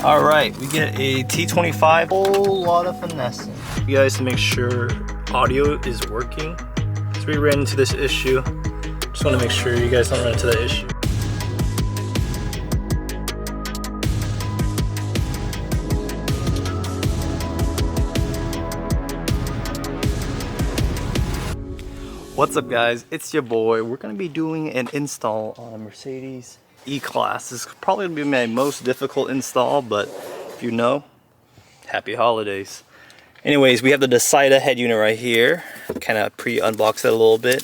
All right, we get a T25, whole lot of finessing. You guys to make sure audio is working. So we ran into this issue. Just want to make sure you guys don't run into that issue. What's up guys, it's your boy. We're going to be doing an install on a Mercedes E-Class. This is probably going to be my most difficult install, but if you know, happy holidays. Anyways, we have the Dasaita head unit right here. Kind of pre-unbox it a little bit.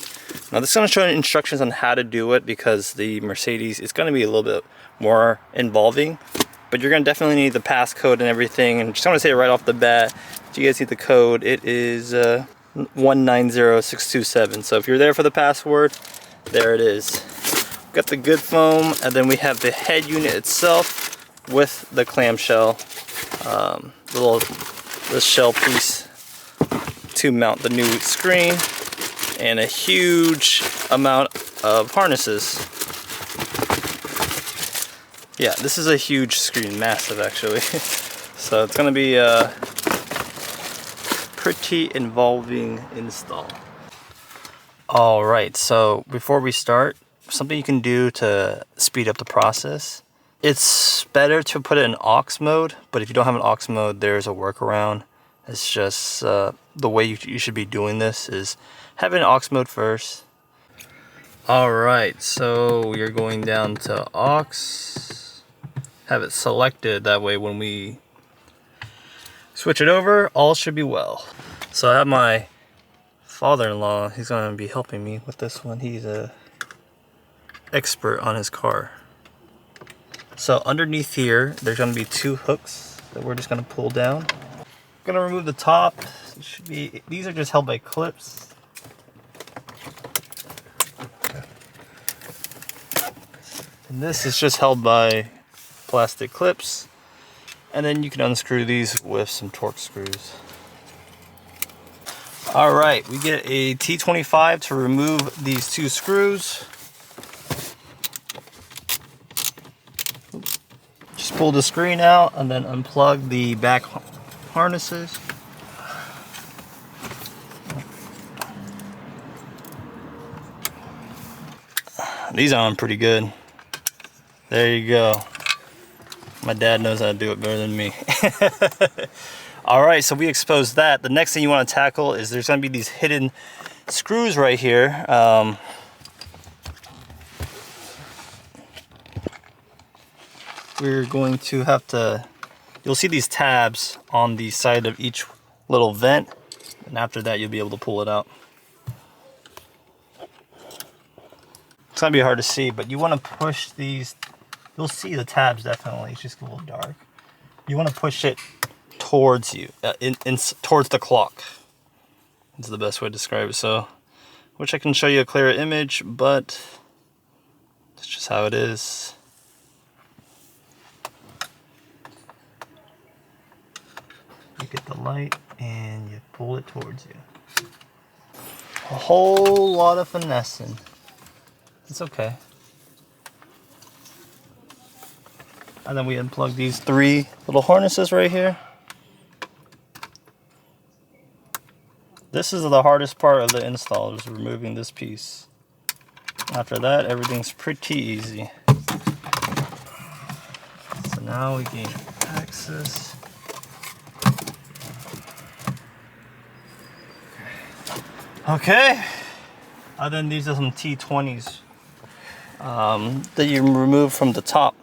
Now this is going to show instructions on how to do it because the Mercedes is going to be a little bit more involving. But you're going to definitely need the passcode and everything. And just want to say right off the bat, if you guys need the code, it is 190627. So if you're there for the password, there it is. We've got the good foam, and then we have the head unit itself with the clamshell, this shell piece to mount the new screen, and a huge amount of harnesses. Yeah, this is a huge screen, massive actually. So it's gonna be pretty involving install. All right, so before we start, something you can do to speed up the process. It's better to put it in aux mode, but if you don't have an aux mode, there's a workaround. It's just the way you should be doing this is have it in aux mode first. All right, so you're going down to aux, have it selected, that way when we switch it over, all should be well. So I have my father-in-law, he's gonna be helping me with this one. He's a expert on his car. So underneath here, there's gonna be two hooks that we're just gonna pull down. I'm gonna remove the top. It should be, these are just held by clips. And this is just held by plastic clips. And then you can unscrew these with some Torx screws. All right, we get a T25 to remove these two screws. Just pull the screen out and then unplug the back harnesses. These are on pretty good. There you go. My dad knows how to do it better than me. All right, so we exposed that. The next thing you want to tackle is there's going to be these hidden screws right here. We're going to have to, you'll see these tabs on the side of each little vent, and after that you'll be able to pull it out. It's going to be hard to see, but you want to push these. You'll see the tabs definitely, it's just a little dark. You want to push it towards you, towards the clock. That's the best way to describe it. So, wish I can show you a clearer image, but that's just how it is. You get the light and you pull it towards you. A whole lot of finessing. It's okay. And then we unplug these three little harnesses right here. This is the hardest part of the install, is removing this piece. After that, everything's pretty easy. So now we gain access. Okay. And then these are some T20s that you remove from the top.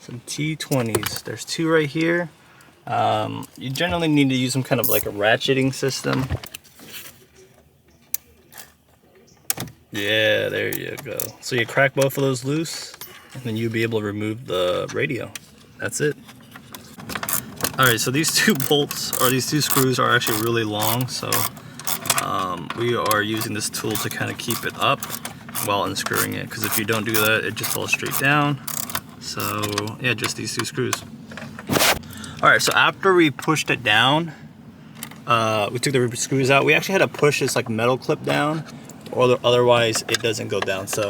Some T20s. There's two right here. You generally need to use some kind of like a ratcheting system. Yeah, there you go. So you crack both of those loose, and then you'll be able to remove the radio. That's it. All right, so these two bolts, or these two screws, are actually really long, so we are using this tool to kind of keep it up while unscrewing it, because if you don't do that, it just falls straight down. So yeah, just these two screws. All right, so after we pushed it down, we took the screws out. We actually had to push this like metal clip down, or otherwise it doesn't go down. So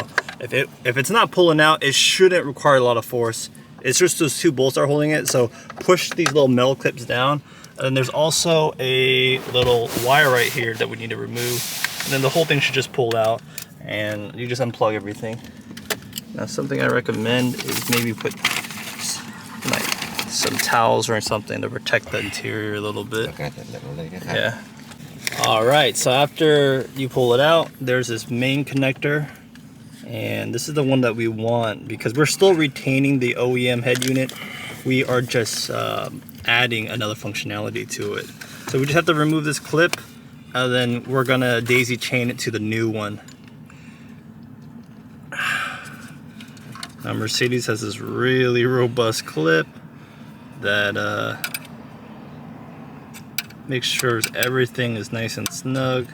If it's not pulling out, it shouldn't require a lot of force. It's just those 2 bolts are holding it. So push these little metal clips down. And there's also a little wire right here that we need to remove. And then the whole thing should just pull out, and you just unplug everything. Now, something I recommend is maybe put like some towels or something to protect the interior a little bit. Yeah. All right, so after you pull it out, there's this main connector, and this is the one that we want because we're still retaining the OEM head unit. We are just adding another functionality to it. So we just have to remove this clip, and then we're gonna daisy chain it to the new one. Now Mercedes has this really robust clip that makes sure everything is nice and snug.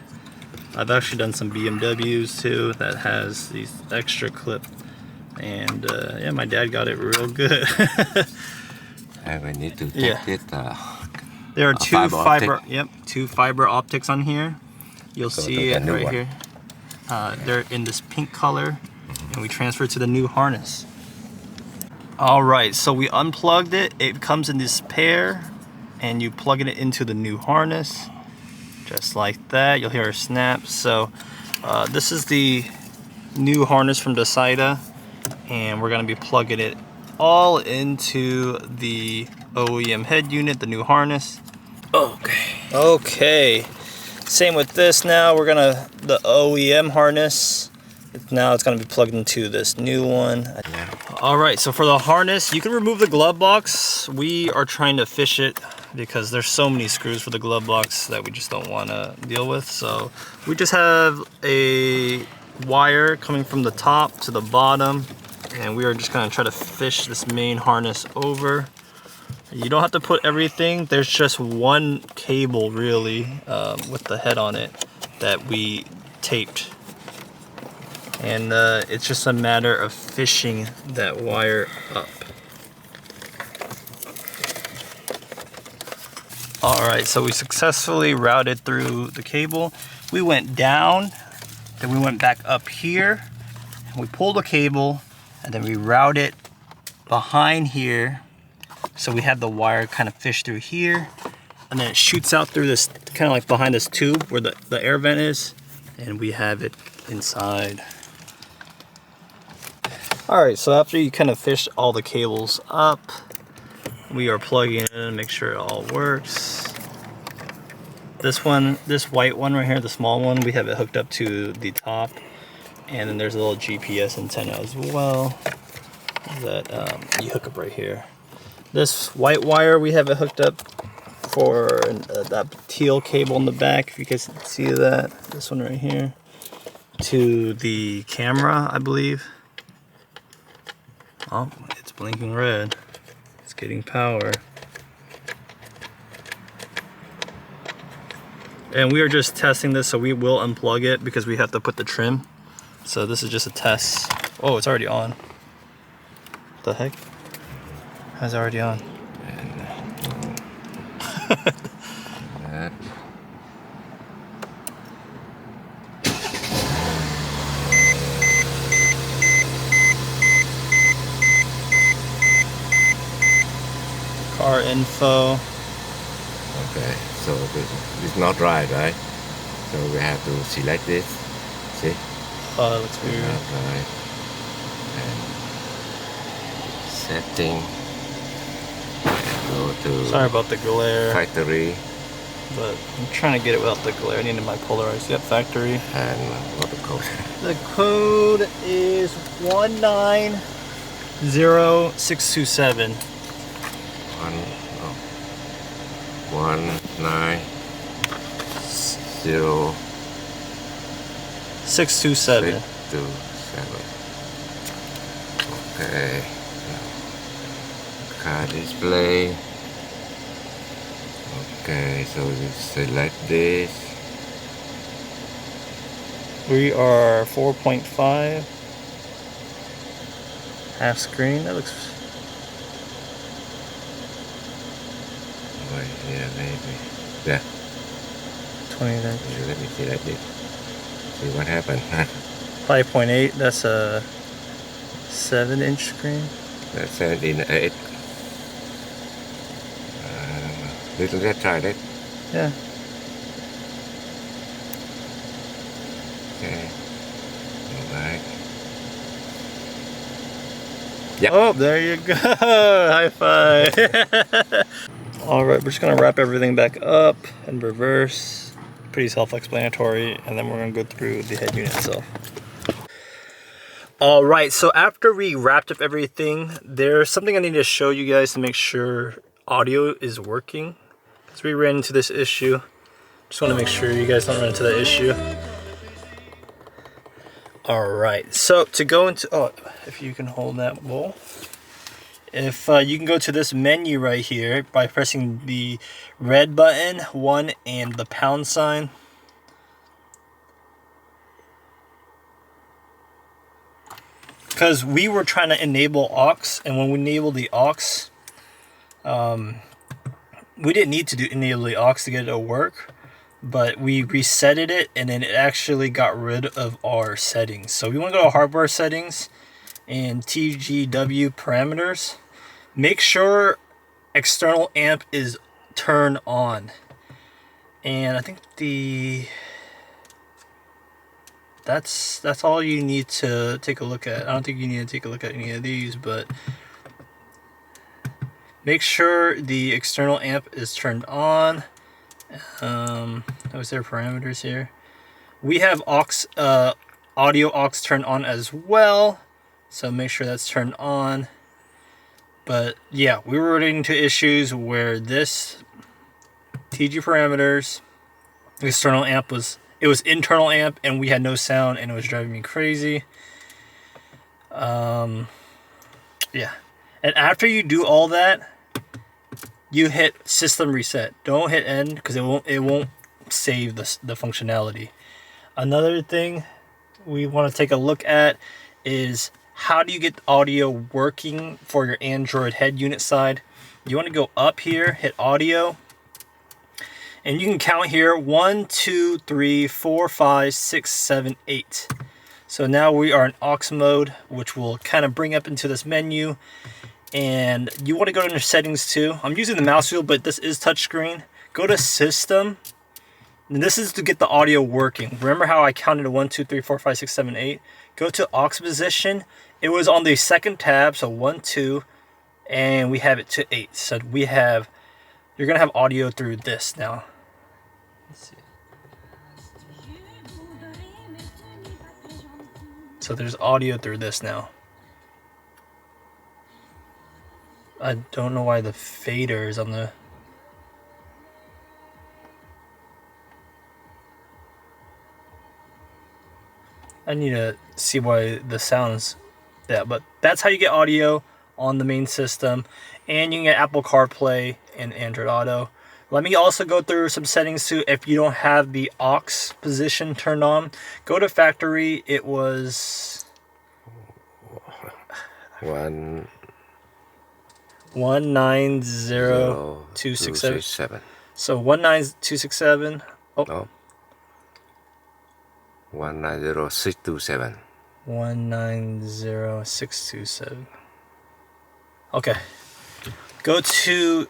I've actually done some BMWs too that has these extra clip, and yeah, my dad got it real good. And we need to take it. There are two fiber optics on here. You'll see it right here. They're in this pink color, and we transfer it to the new harness. All right, so we unplugged it. It comes in this pair, and you plug it into the new harness, just like that. You'll hear a snap. So this is the new harness from Dasaita, and we're gonna be plugging it all into the OEM head unit, the new harness. Okay. Same with this now. The OEM harness, now it's gonna be plugged into this new one. All right, so for the harness, you can remove the glove box. We are trying to fish it because there's so many screws for the glove box that we just don't wanna deal with. So we just have a wire coming from the top to the bottom, and we are just gonna try to fish this main harness over. You don't have to put everything. There's just one cable really with the head on it that we taped. And it's just a matter of fishing that wire up. All right, so we successfully routed through the cable. We went down, then we went back up here, and we pulled the cable, and then we routed it behind here. So we have the wire kind of fish through here, and then it shoots out through this, kind of like behind this tube where the air vent is, and we have it inside. All right, so after you kind of fish all the cables up, we are plugging it in and make sure it all works. This white one right here, the small one, we have it hooked up to the top, and then there's a little GPS antenna as well that you hook up right here. This white wire, we have it hooked up for that teal cable in the back, if you guys can see that. This one right here, to the camera, I believe. Oh, it's blinking red. It's getting power. And we are just testing this, so we will unplug it because we have to put the trim. So this is just a test. Oh, it's already on. What the heck? How's it already on? Car info. Okay, so it's not right? So we have to select this. See? Oh, that looks weird. Right. And setting. Go to Sorry about the glare. Factory. But I'm trying to get it without the glare. I needed my polarized. Yep, factory. And what the code? The code is 190627. 190 627. 627. Okay. Car display. Okay, so you select this. We are 4.5. Half screen. That looks. Wait, yeah, maybe. Yeah. 20. Let me see like this. See what happened. 5.8. That's a 7-inch screen. 7-inch. Let's try that. Yeah. Okay. Alright. Yep. Oh, there you go. High five. Alright, we're just going to wrap everything back up in reverse. Pretty self-explanatory. And then we're going to go through the head unit itself. Alright, so after we wrapped up everything, there's something I need to show you guys to make sure audio is working. Because we ran into this issue. Just want to make sure you guys don't run into that issue. Alright, so to go into, oh, if you can hold that bowl. If you can go to this menu right here by pressing the red button, 1, and the pound sign. Because we were trying to enable aux, and when we enabled the aux, we didn't need to enable the aux to get it to work. But we resetted it, and then it actually got rid of our settings. So we want to go to hardware settings and TGW parameters. Make sure external amp is turned on. And I think that's all you need to take a look at. I don't think you need to take a look at any of these, but make sure the external amp is turned on. Was there parameters here? We have aux, audio aux turned on as well, so make sure that's turned on. But yeah, we were running into issues where this TG parameters, external amp was internal amp, and we had no sound, and it was driving me crazy. Yeah, and after you do all that, you hit system reset. Don't hit end because it won't save the functionality. Another thing we want to take a look at is how do you get audio working for your Android head unit side. You want to go up here, hit audio, and you can count here 1, 2, 3, 4, 5, 6, 7, 8. So now we are in aux mode, which will kind of bring up into this menu. And you want to go to your settings too. I'm using the mouse wheel, but this is touchscreen. Go to system, and this is to get the audio working. Remember how I counted 1, 2, 3, 4, 5, 6, 7, 8? Go to aux position. It was on the second tab, so 1, 2, and we have it to 8. So you're gonna have audio through this now. Let's see. So there's audio through this now. I don't know why the fader is on the... I need to see why the sound's that, but that's how you get audio on the main system, and you can get Apple CarPlay and Android Auto. Let me also go through some settings too. If you don't have the aux position turned on, go to factory. It was 190.267. So 19267. Oh. No. 190.627. 190.627. Okay. Go to.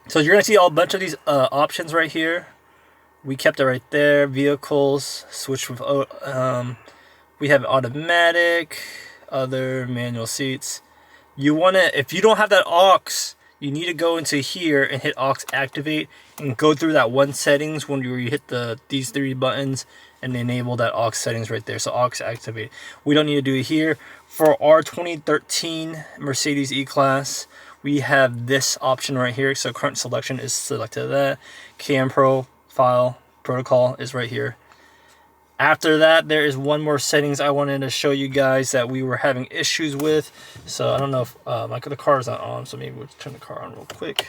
So you're gonna see a bunch of these options right here. We kept it right there. Vehicles. Switch with. We have automatic. Other manual seats. You want to, if you don't have that aux, you need to go into here and hit aux activate and go through that one settings when you hit these 3 buttons and enable that aux settings right there. So aux activate. We don't need to do it here. For our 2013 Mercedes E-Class, we have this option right here. So current selection is selected that. Cam profile protocol is right here. After that, there is one more settings I wanted to show you guys that we were having issues with. So I don't know if the car is not on, so maybe we'll turn the car on real quick.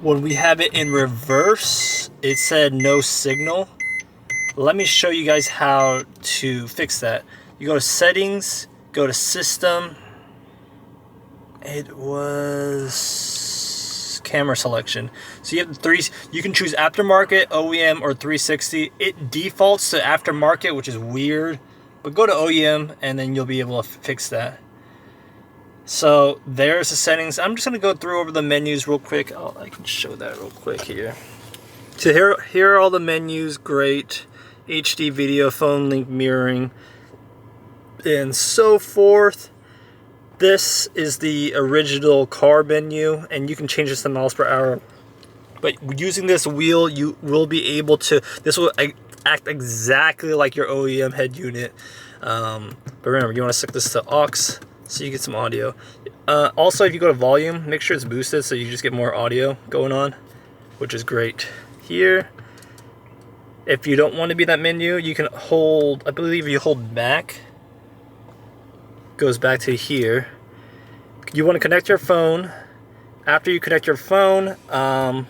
When we have it in reverse, it said no signal. Let me show you guys how to fix that. You go to settings, go to system. It was camera selection. So you have the 3, you can choose aftermarket, OEM, or 360. It defaults to aftermarket, which is weird. But go to OEM and then you'll be able to fix that. So there's the settings. I'm just gonna go through over the menus real quick. Oh, I can show that real quick here. So here are all the menus. Great. HD video, phone link mirroring, and so forth. This is the original car menu, and you can change this to miles per hour. But using this wheel, you will be able to, this will act exactly like your OEM head unit. But remember, you want to set this to aux so you get some audio. Also, if you go to volume, make sure it's boosted so you just get more audio going on, which is great. Here, if you don't want to be that menu, you can hold, I believe you hold back, goes back to here. You want to connect your phone. After you connect your phone, I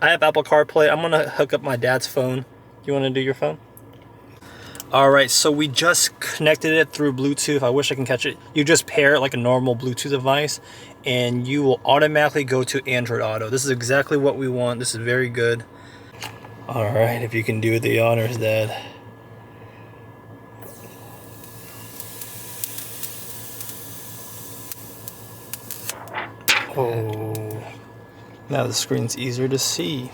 have Apple CarPlay. I'm going to hook up my dad's phone. You want to do your phone? Alright, so we just connected it through Bluetooth. I wish I can catch it. You just pair it like a normal Bluetooth device, and you will automatically go to Android Auto. This is exactly what we want. This is very good. Alright, if you can do the honors, Dad. Oh, now the screen's easier to see.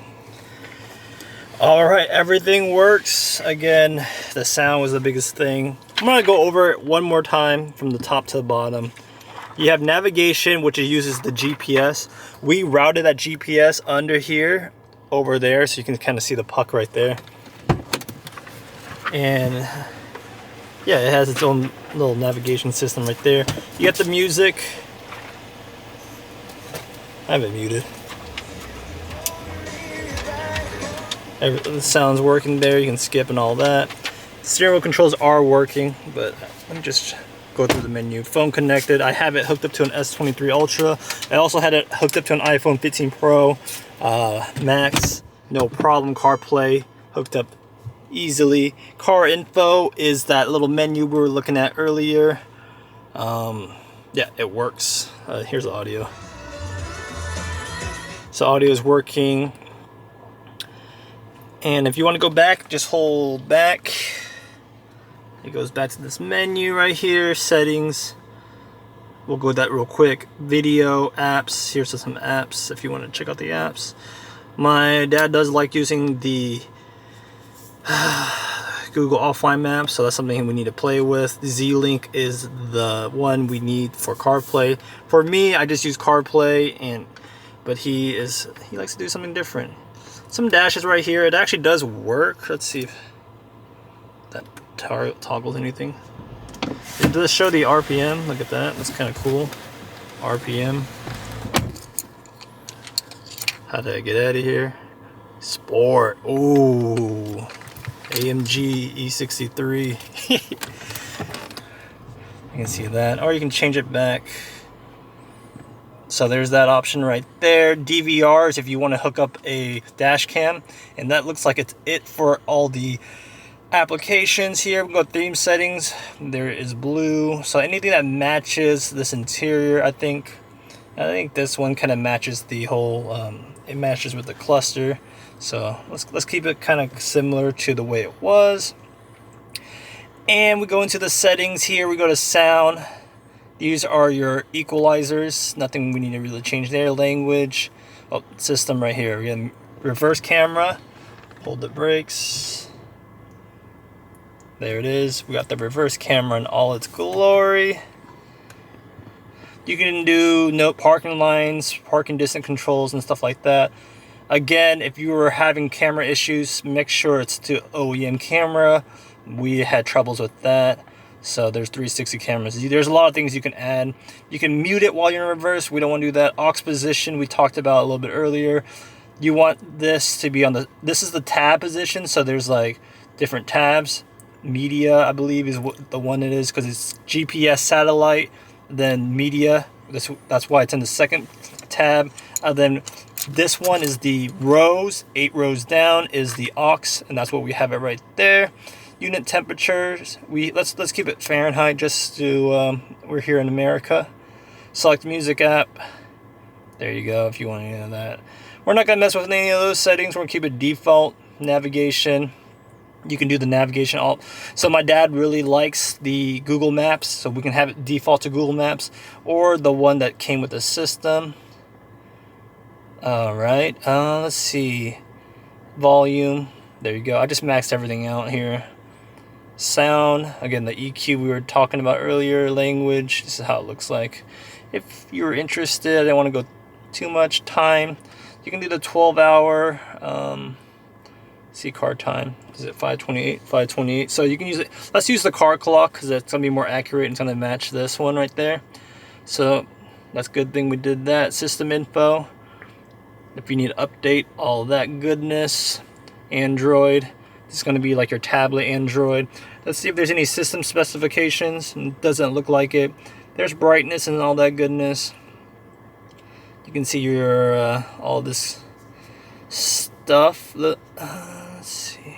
Alright, everything works. Again, the sound was the biggest thing. I'm going to go over it one more time from the top to the bottom. You have navigation, which uses the GPS. We routed that GPS under here, over there, so you can kind of see the puck right there. And yeah, it has its own little navigation system right there. You got the music. I have it muted. The sound's working there. You can skip and all that. Steering wheel controls are working, but let me just go through the menu. Phone connected. I have it hooked up to an S23 Ultra. I also had it hooked up to an iPhone 15 Pro Max. No problem. CarPlay hooked up easily. Car info is that little menu we were looking at earlier. Yeah, it works. Here's the audio. So audio is working. And if you want to go back, just hold back. It goes back to this menu right here, settings. We'll go with that real quick. Video, apps. Here's some apps if you want to check out the apps. My dad does like using the Google offline maps, so that's something we need to play with. Z-Link is the one we need for CarPlay. For me, I just use CarPlay, but he likes to do something different. Some dashes right here. It actually does work. Let's see if that toggles anything. It does show the RPM. Look at that. That's kind of cool. RPM. How did I get out of here? Sport. Ooh. AMG E63. You can see that. Or you can change it back. So there's that option right there. DVRs if you want to hook up a dash cam. And that looks like it's it for all the applications here. We go theme settings. There is blue. So anything that matches this interior, I think this one kind of matches the whole, it matches with the cluster. So let's keep it kind of similar to the way it was. And we go into the settings here. We go to sound. These are your equalizers. Nothing we need to really change there. Language. Oh, system right here. We have reverse camera. Hold the brakes. There it is. We got the reverse camera in all its glory. You can do note parking lines, parking distance controls, and stuff like that. Again, if you were having camera issues, make sure it's to OEM camera. We had troubles with that. So there's 360 cameras. There's a lot of things you can add. You can mute it while you're in reverse. We don't want to do that. Aux position we talked about a little bit earlier. You want this to be on the, this is the tab position. So there's like different tabs. Media, I believe, is what the one it is, because it's GPS satellite, then media. That's why it's in the second tab. Then this one is the rows. 8 rows down is the aux, and that's what we have it right there. Unit temperatures. Let's keep it Fahrenheit just to we're here in America. Select music app. There you go. If you want any of that, we're not gonna mess with any of those settings. We're gonna keep it default. Navigation. You can do the navigation. So my dad really likes the Google Maps, so we can have it default to Google Maps, or the one that came with the system. All right, let's see. Volume, there you go. I just maxed everything out here. Sound, again, the EQ we were talking about earlier. Language, this is how it looks like. If you're interested, I don't want to go too much. Time, you can do the 12-hour. See car time. Is it 5:28? 5:28. So you can use it. Let's use the car clock because it's gonna be more accurate and it's gonna match this one right there. So that's a good thing we did that. System info. If you need to update all that goodness. Android. This is gonna be like your tablet Android. Let's see if there's any system specifications. It doesn't look like it. There's brightness and all that goodness. You can see your all this stuff. Let's see.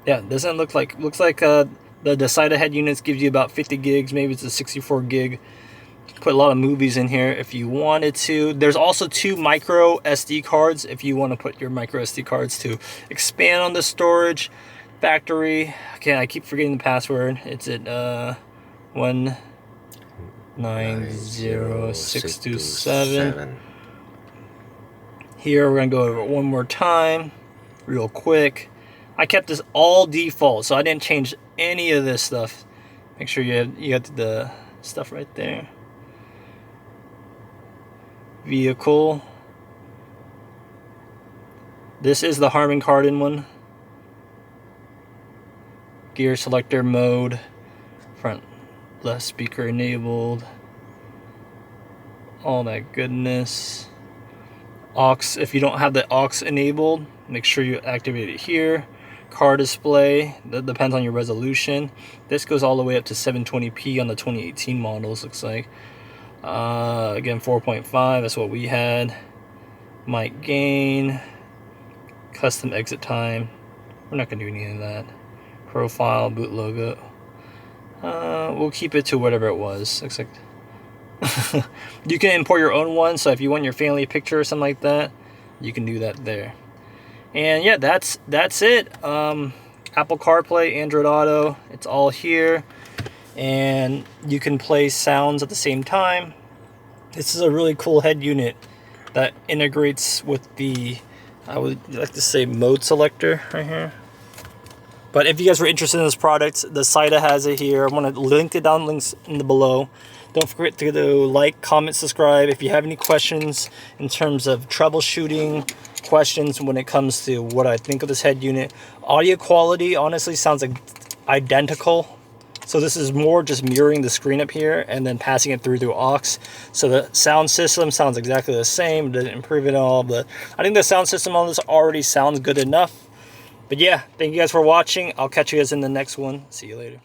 Yeah, it doesn't look like. Looks like the Dasaita head units gives you about 50 gigs. Maybe it's a 64 gig. You can put a lot of movies in here if you wanted to. There's also 2 micro SD cards if you want to put your micro SD cards to expand on the storage. Factory. Okay, I keep forgetting the password. It's at 190627. Here we're gonna go over it one more time, real quick. I kept this all default, so I didn't change any of this stuff. Make sure you got the stuff right there. Vehicle. This is the Harman Kardon one. Gear selector mode. Front left speaker enabled. All that goodness. Aux, if you don't have the aux enabled, make sure you activate it here. Car display, that depends on your resolution. This goes all the way up to 720p on the 2018 models, looks like. Again, 4.5, that's what we had. Mic gain, custom exit time. We're not gonna do any of that. Profile, boot logo. We'll keep it to whatever it was. Looks like you can import your own one, so if you want your family picture or something like that, you can do that there. And yeah, that's it. Apple CarPlay, Android Auto, it's all here, and you can play sounds at the same time. This is a really cool head unit that integrates with the, I would like to say, mode selector right here. But if you guys were interested in this product, the Dasaita has it here. I'm going to link it down, links in the below. Don't forget to like, comment, subscribe. If you have any questions in terms of troubleshooting, questions when it comes to what I think of this head unit. Audio quality honestly sounds like identical. So this is more just mirroring the screen up here and then passing it through aux. So the sound system sounds exactly the same. Didn't improve it all, but I think the sound system on this already sounds good enough. But yeah, thank you guys for watching. I'll catch you guys in the next one. See you later.